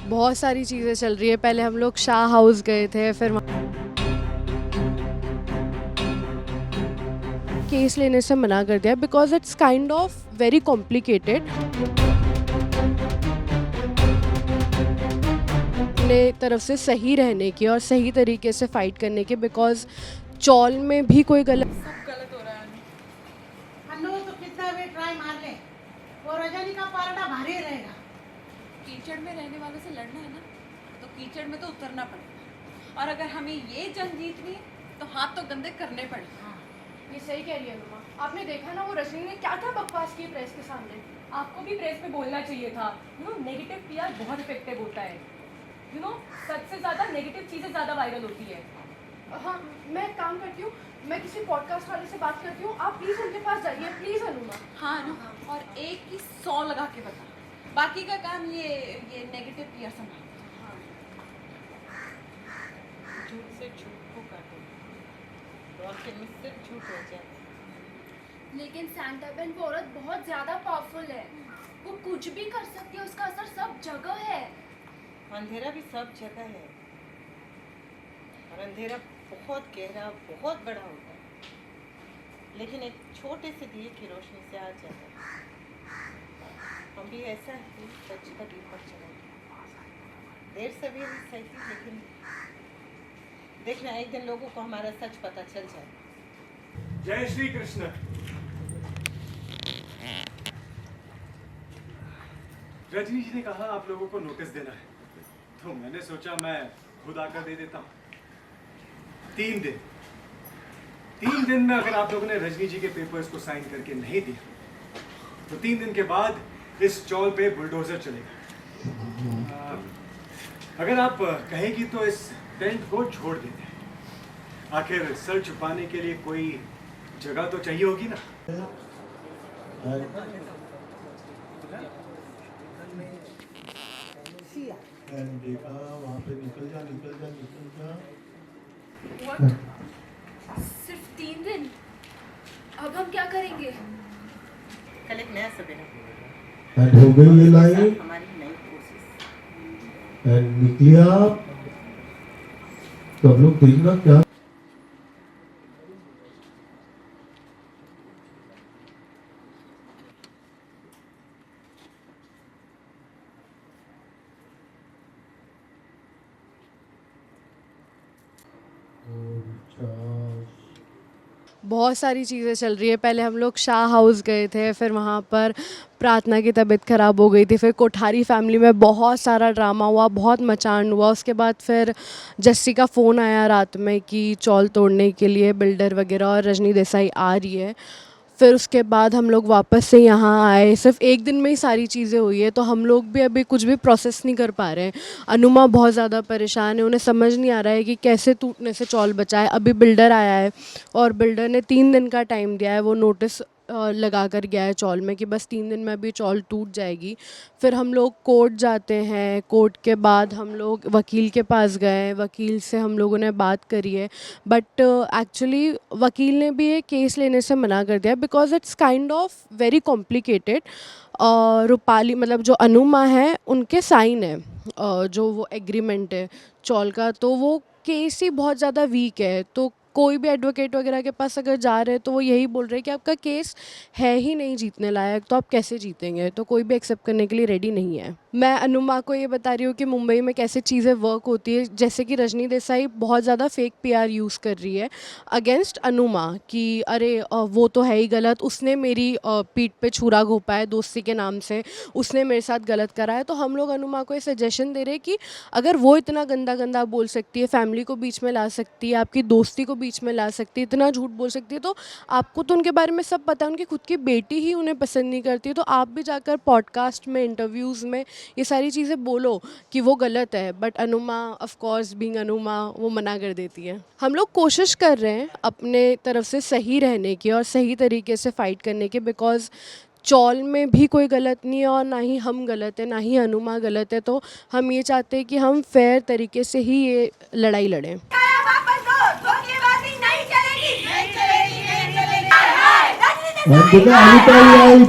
बहुत सारी चीज़ें चल रही है। पहले हम लोग शाह हाउस गए थे, फिर केस लेने से मना कर दिया because it's kind of very complicated. अपने तरफ से सही रहने की और सही तरीके से फाइट करने के, बिकॉज चौल में भी कोई गलत हो रहा है। हम लोग तो कितना भी ट्राई मार ले, वो रजनी का पारडा भारी रहेगा। कीचड़ में रहने वालों से लड़ना है ना, तो कीचड़ में तो उतरना पड़ेगा। और अगर हमें ये जंग जीतनी है तो हाथ तो गंदे करने पड़ेंगे। ये सही कह रही है अनुमा। आपने देखा ना वो रजनी ने क्या क्या बकवास की प्रेस के सामने। आपको भी प्रेस में बोलना चाहिए था। नेगेटिव पीआर बहुत इफेक्टिव होता है। सच से ज़्यादा नेगेटिव चीज़ें ज़्यादा वायरल होती है। हाँ, मैं एक काम करती हूँ, मैं किसी पॉडकास्ट वाले से बात करती हूँ, आप प्लीज़ उनके पास जाइए, प्लीज़ अनुमा। हाँ ना, और एक की 100 लगा के बता, बाकी का काम ये नेगेटिव पीआर संभाल। झूठ से झूठ को काटो, और से सिर्फ झूठ हो जाए। लेकिन सैंटा बेन वो औरत बहुत ज़्यादा पावरफुल है। वो कुछ भी कर सकती है, उसका असर सब जगह है। अंधेरा भी सब जगह है, और अंधेरा बहुत गहरा, बहुत बड़ा होता है, लेकिन एक छोटे से दिए की रोशनी से आ जाता है। हम भी ऐसा ही सच का दीपक जलाएंगे। देर सवेर ही सही, लेकिन देखना एक दिन लोगों को हमारा सच पता चल जाए। जय श्री कृष्ण। रजनी जी ने कहा आप लोगों को नोटिस देना है, तो मैंने सोचा मैं खुद आकर दे देता हूँ। 3 दिन में अगर आप लोगों ने रजनी जी के पेपर्स को साइन करके नहीं दिया तो 3 दिन के बाद इस चौल पे बुलडोजर चलेगा। अगर आप कहेगी तो इस टेंट को छोड़ देते हैं। आखिर सर छुपाने के लिए कोई जगह तो चाहिए होगी ना। देखा वहाँ पे निकल जा। सिर्फ 3 दिन? अब हम क्या करेंगे? कल एक नया सवेरा हो गई ये लाइन, हमारी नई कोशिश। निकली आप तो हम लोग देखना क्या। बहुत सारी चीज़ें चल रही है। पहले हम लोग शाह हाउस गए थे, फिर वहाँ पर प्रार्थना की तबीयत ख़राब हो गई थी, फिर कोठारी फैमिली में बहुत सारा ड्रामा हुआ, बहुत मचान हुआ। उसके बाद फिर जस्सी का फ़ोन आया रात में कि चौल तोड़ने के लिए बिल्डर वगैरह और रजनी देसाई आ रही है। फिर उसके बाद हम लोग वापस से यहाँ आए। सिर्फ एक दिन में ही सारी चीज़ें हुई है, तो हम लोग भी अभी कुछ भी प्रोसेस नहीं कर पा रहे हैं। अनुमा बहुत ज़्यादा परेशान है, उन्हें समझ नहीं आ रहा है कि कैसे टूटने से चौल बचाए। अभी बिल्डर आया है और बिल्डर ने 3 दिन का टाइम दिया है। वो नोटिस लगा कर गया है चौल में कि बस 3 दिन में अभी चौल टूट जाएगी। फिर हम लोग कोर्ट जाते हैं। कोर्ट के बाद हम लोग वकील के पास गए, वकील से हम लोगों ने बात करी है, बट एक्चुअली वकील ने भी ये केस लेने से मना कर दिया because it's kind of very complicated. Rupali मतलब जो अनुमा है उनके साइन है, जो वो एग्रीमेंट है चौल का, तो वो केस ही बहुत ज़्यादा वीक है। तो कोई भी एडवोकेट वगैरह के पास अगर जा रहे हैं तो वो यही बोल रहे हैं कि आपका केस है ही नहीं जीतने लायक, तो आप कैसे जीतेंगे। तो कोई भी एक्सेप्ट करने के लिए रेडी नहीं है। मैं अनुमा को ये बता रही हूँ कि मुंबई में कैसे चीज़ें वर्क होती है, जैसे कि रजनी देसाई बहुत ज़्यादा फेक पीआर यूज़ कर रही है अगेंस्ट अनुमा कि अरे वो तो है ही गलत, उसने मेरी पीठ पे छुरा घोंपा है दोस्ती के नाम से, उसने मेरे साथ गलत करा है। तो हम लोग अनुमा को ये सजेशन दे रहे हैं कि अगर वो इतना गंदा गंदा बोल सकती है, फैमिली को बीच में ला सकती है, आपकी दोस्ती को बीच में ला सकती है, इतना झूठ बोल सकती है, तो आपको तो उनके बारे में सब पता है। उनकी खुद की बेटी ही उन्हें पसंद नहीं करती है, तो आप भी जाकर पॉडकास्ट में, इंटरव्यूज़ में ये सारी चीज़ें बोलो कि वो गलत है। But Anuma of course being Anuma वो मना कर देती है। हम लोग कोशिश कर रहे हैं अपने तरफ से सही रहने की और सही तरीके से फ़ाइट करने की, बिकॉज़ चौल में भी कोई गलत नहीं है और ना ही हम गलत है, ना ही अनुमा गलत है। तो हम ये चाहते हैं कि हम फेयर तरीके से ही ये लड़ाई लड़ें।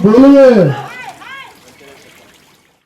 बोलिए